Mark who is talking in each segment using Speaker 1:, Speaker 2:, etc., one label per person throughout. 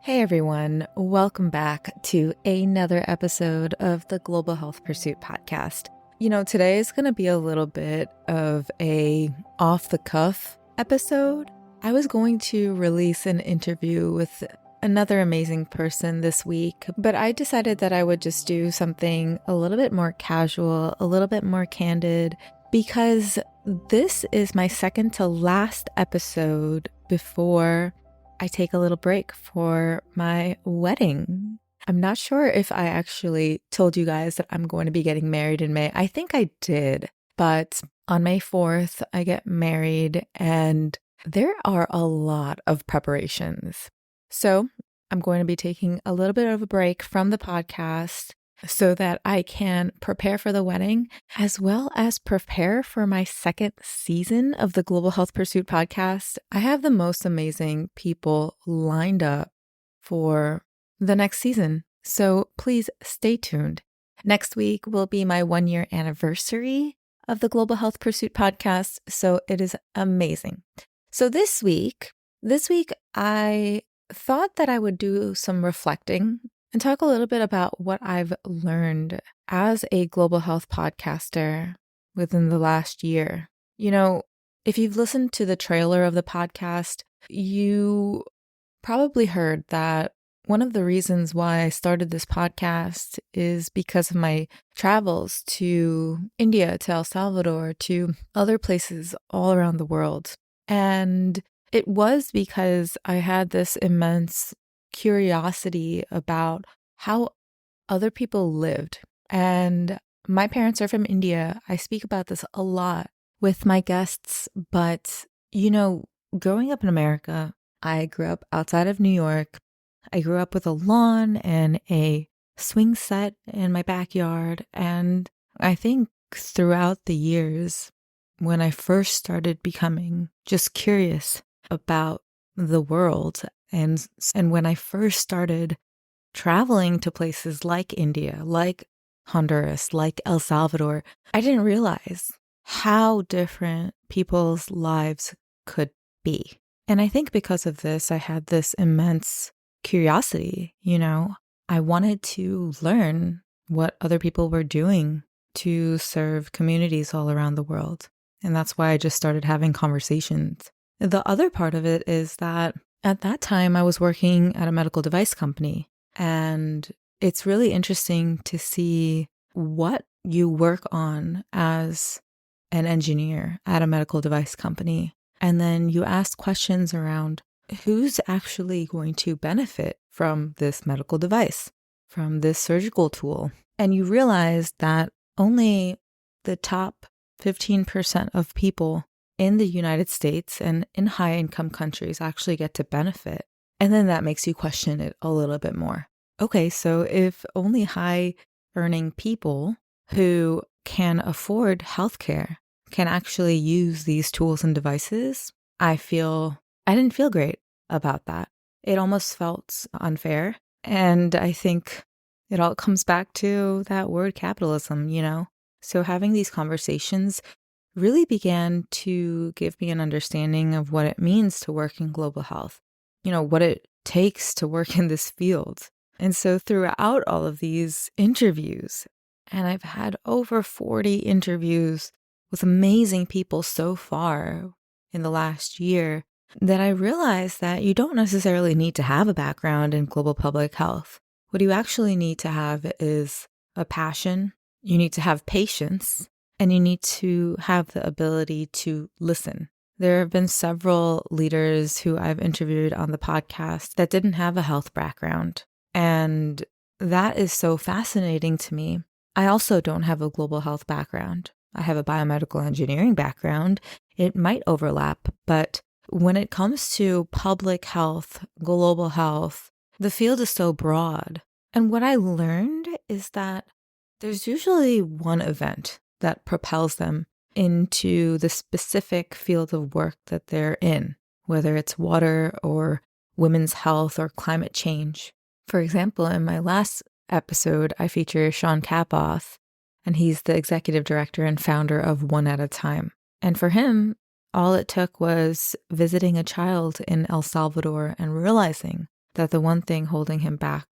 Speaker 1: Hey everyone, welcome back to another episode of the Global Health Pursuit podcast. Today is going to be a little bit of a off-the-cuff episode. I was going to release an interview with another amazing person this week, but I decided that I would just do something a little bit more casual, a little bit more candid, because this is my second to last episode before I take a little break for my wedding. I'm not sure if I actually told you guys that I'm going to be getting married in May. I think I did, but on May 4th, I get married and there are a lot of preparations. So I'm going to be taking a little bit of a break from the podcast so that I can prepare for the wedding, as well as prepare for my second season of the Global Health Pursuit podcast. I have the most amazing people lined up for the next season, so please stay tuned. Next week will be my 1-year anniversary of the Global Health Pursuit podcast, so it is amazing. So this week I thought that I would do some reflecting and talk a little bit about what I've learned as a global health podcaster within the last year. If you've listened to the trailer of the podcast, you probably heard that one of the reasons why I started this podcast is because of my travels to India, to El Salvador, to other places all around the world. And it was because I had this immense curiosity about how other people lived. And my parents are from India. I speak about this a lot with my guests, but growing up in America, I grew up outside of New York. I grew up with a lawn and a swing set in my backyard. And I think throughout the years, when I first started becoming just curious about the world, and when I first started traveling to places like India, like Honduras, like El Salvador, I didn't realize how different people's lives could be. And I think because of this, I had this immense curiosity. I wanted to learn what other people were doing to serve communities all around the world. And that's why I just started having conversations. The other part of it is that at that time, I was working at a medical device company, and it's really interesting to see what you work on as an engineer at a medical device company. And then you ask questions around who's actually going to benefit from this medical device, from this surgical tool. And you realize that only the top 15% of people in the United States and in high-income countries actually get to benefit. And then that makes you question it a little bit more. Okay, so if only high-earning people who can afford healthcare can actually use these tools and devices, I didn't feel great about that. It almost felt unfair. And I think it all comes back to that word capitalism, So having these conversations really began to give me an understanding of what it means to work in global health, what it takes to work in this field. And so throughout all of these interviews, and I've had over 40 interviews with amazing people so far in the last year, that I realized that you don't necessarily need to have a background in global public health. What you actually need to have is a passion. You need to have patience. And you need to have the ability to listen. There have been several leaders who I've interviewed on the podcast that didn't have a health background. And that is so fascinating to me. I also don't have a global health background. I have a biomedical engineering background. It might overlap, but when it comes to public health, global health, the field is so broad. And what I learned is that there's usually one event that propels them into the specific field of work that they're in, whether it's water or women's health or climate change. For example, in my last episode, I feature Sean Kappauf, and he's the executive director and founder of One at a Time. And for him, all it took was visiting a child in El Salvador and realizing that the one thing holding him back,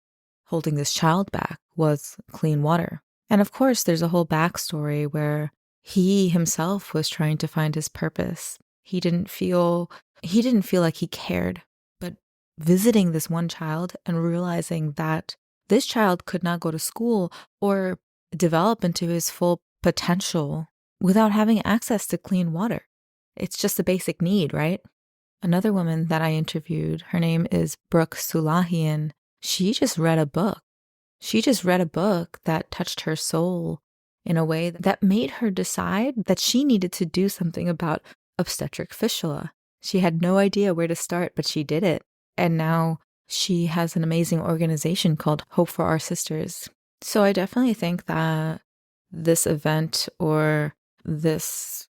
Speaker 1: holding this child back, was clean water. And of course, there's a whole backstory where he himself was trying to find his purpose. He didn't feel like he cared. But visiting this one child and realizing that this child could not go to school or develop into his full potential without having access to clean water. It's just a basic need, right? Another woman that I interviewed, her name is Brooke Sulahian. She just read a book. She just read a book that touched her soul in a way that made her decide that she needed to do something about obstetric fistula. She had no idea where to start, but she did it. And now she has an amazing organization called Hope for Our Sisters. So I definitely think that this event or this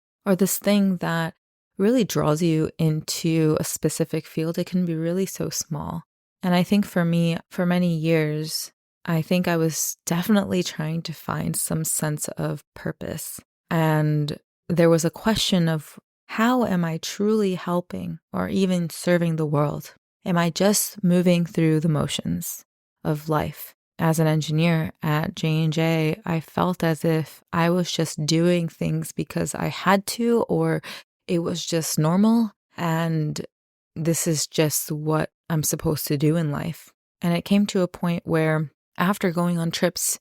Speaker 1: thing that really draws you into a specific field, it can be really so small. And I think for me, for many years, I think I was definitely trying to find some sense of purpose. And there was a question of, how am I truly helping or even serving the world? Am I just moving through the motions of life? As an engineer at J&J, I felt as if I was just doing things because I had to, or it was just normal, and this is just what I'm supposed to do in life. And it came to a point where, after going on trips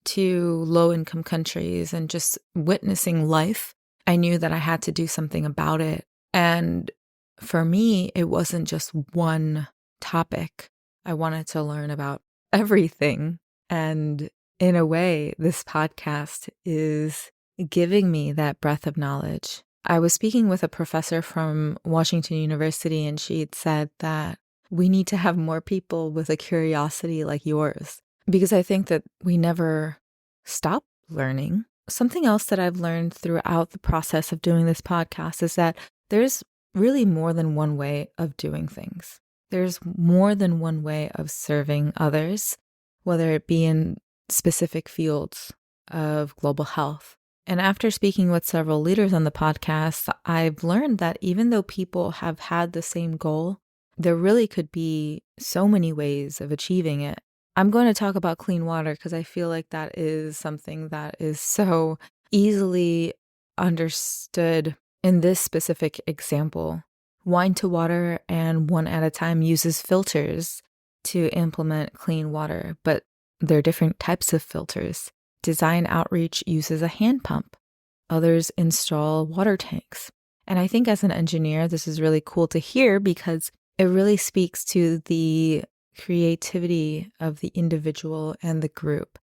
Speaker 1: to low-income countries and just witnessing life, I knew that I had to do something about it. And for me, it wasn't just one topic. I wanted to learn about everything. And in a way, this podcast is giving me that breadth of knowledge. I was speaking with a professor from Washington University, and she had said that we need to have more people with a curiosity like yours, because I think that we never stop learning. Something else that I've learned throughout the process of doing this podcast is that there's really more than one way of doing things. There's more than one way of serving others, whether it be in specific fields of global health. And after speaking with several leaders on the podcast, I've learned that even though people have had the same goal, there really could be so many ways of achieving it. I'm going to talk about clean water because I feel like that is something that is so easily understood in this specific example. Wine to Water and One at a Time uses filters to implement clean water, but they're different types of filters. Design Outreach uses a hand pump. Others install water tanks. And I think as an engineer, this is really cool to hear because it really speaks to the creativity of the individual and the group.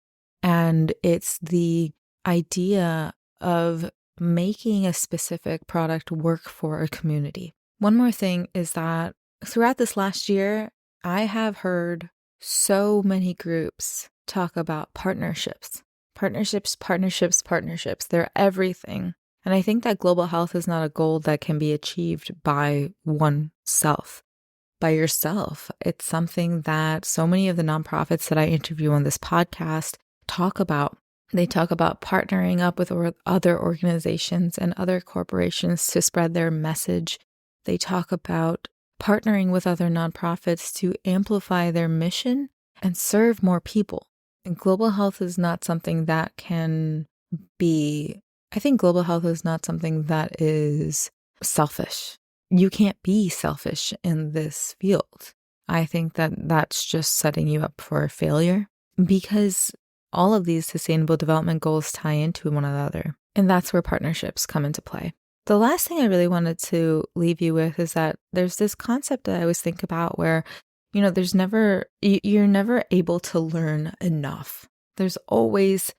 Speaker 1: And it's the idea of making a specific product work for a community. One more thing is that throughout this last year, I have heard so many groups talk about partnerships. Partnerships. They're everything. And I think that global health is not a goal that can be achieved by oneself, by yourself. It's something that so many of the nonprofits that I interview on this podcast talk about. They talk about partnering up with other organizations and other corporations to spread their message. They talk about partnering with other nonprofits to amplify their mission and serve more people. And global health is not something that can be, I think global health is not something that is selfish. You can't be selfish in this field. I think that that's just setting you up for failure because all of these sustainable development goals tie into one another. And that's where partnerships come into play. The last thing I really wanted to leave you with is that there's this concept that I always think about where, you're never able to learn enough. There's always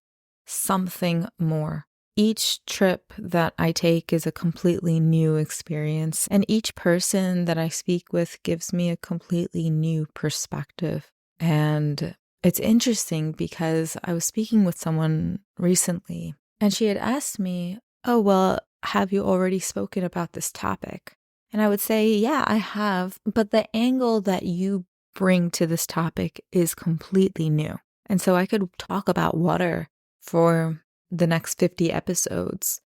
Speaker 1: something more. Each trip that I take is a completely new experience, and each person that I speak with gives me a completely new perspective. And it's interesting because I was speaking with someone recently, and she had asked me, "Oh, well, have you already spoken about this topic?" And I would say, yeah, I have, but the angle that you bring to this topic is completely new. And so I could talk about water for the next 50 episodes,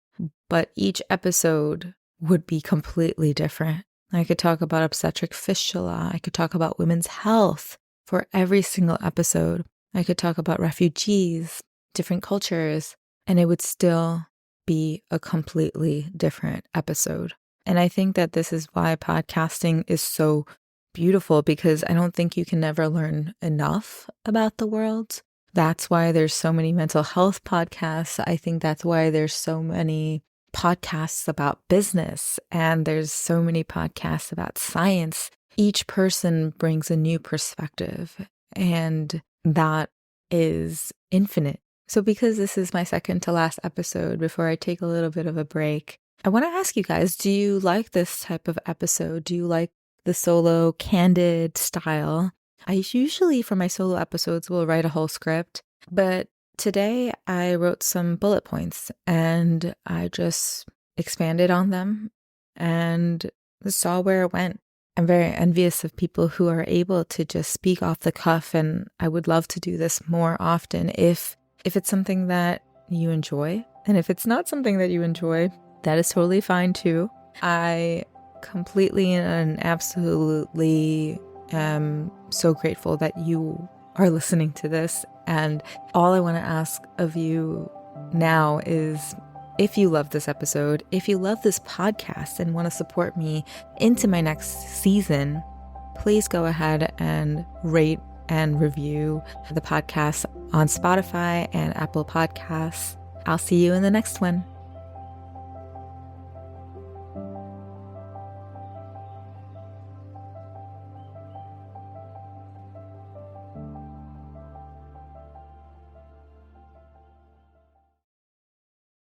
Speaker 1: but each episode would be completely different. I could talk about obstetric fistula. I could talk about women's health for every single episode. I could talk about refugees, different cultures, and it would still be a completely different episode. And I think that this is why podcasting is so beautiful, because I don't think you can never learn enough about the world. That's why there's so many mental health podcasts. I think that's why there's so many podcasts about business, and there's so many podcasts about science. Each person brings a new perspective, and that is infinite. So because this is my second to last episode before I take a little bit of a break, I want to ask you guys, do you like this type of episode? Do you like the solo candid style? I usually, for my solo episodes, will write a whole script, but today I wrote some bullet points and I just expanded on them and saw where it went. I'm very envious of people who are able to just speak off the cuff, and I would love to do this more often if it's something that you enjoy. And if it's not something that you enjoy, that is totally fine too. I completely and absolutely am so grateful that you are listening to this. And all I want to ask of you now is, if you love this episode, if you love this podcast and want to support me into my next season, please go ahead and rate and review the podcast on Spotify and Apple Podcasts. I'll see you in the next one.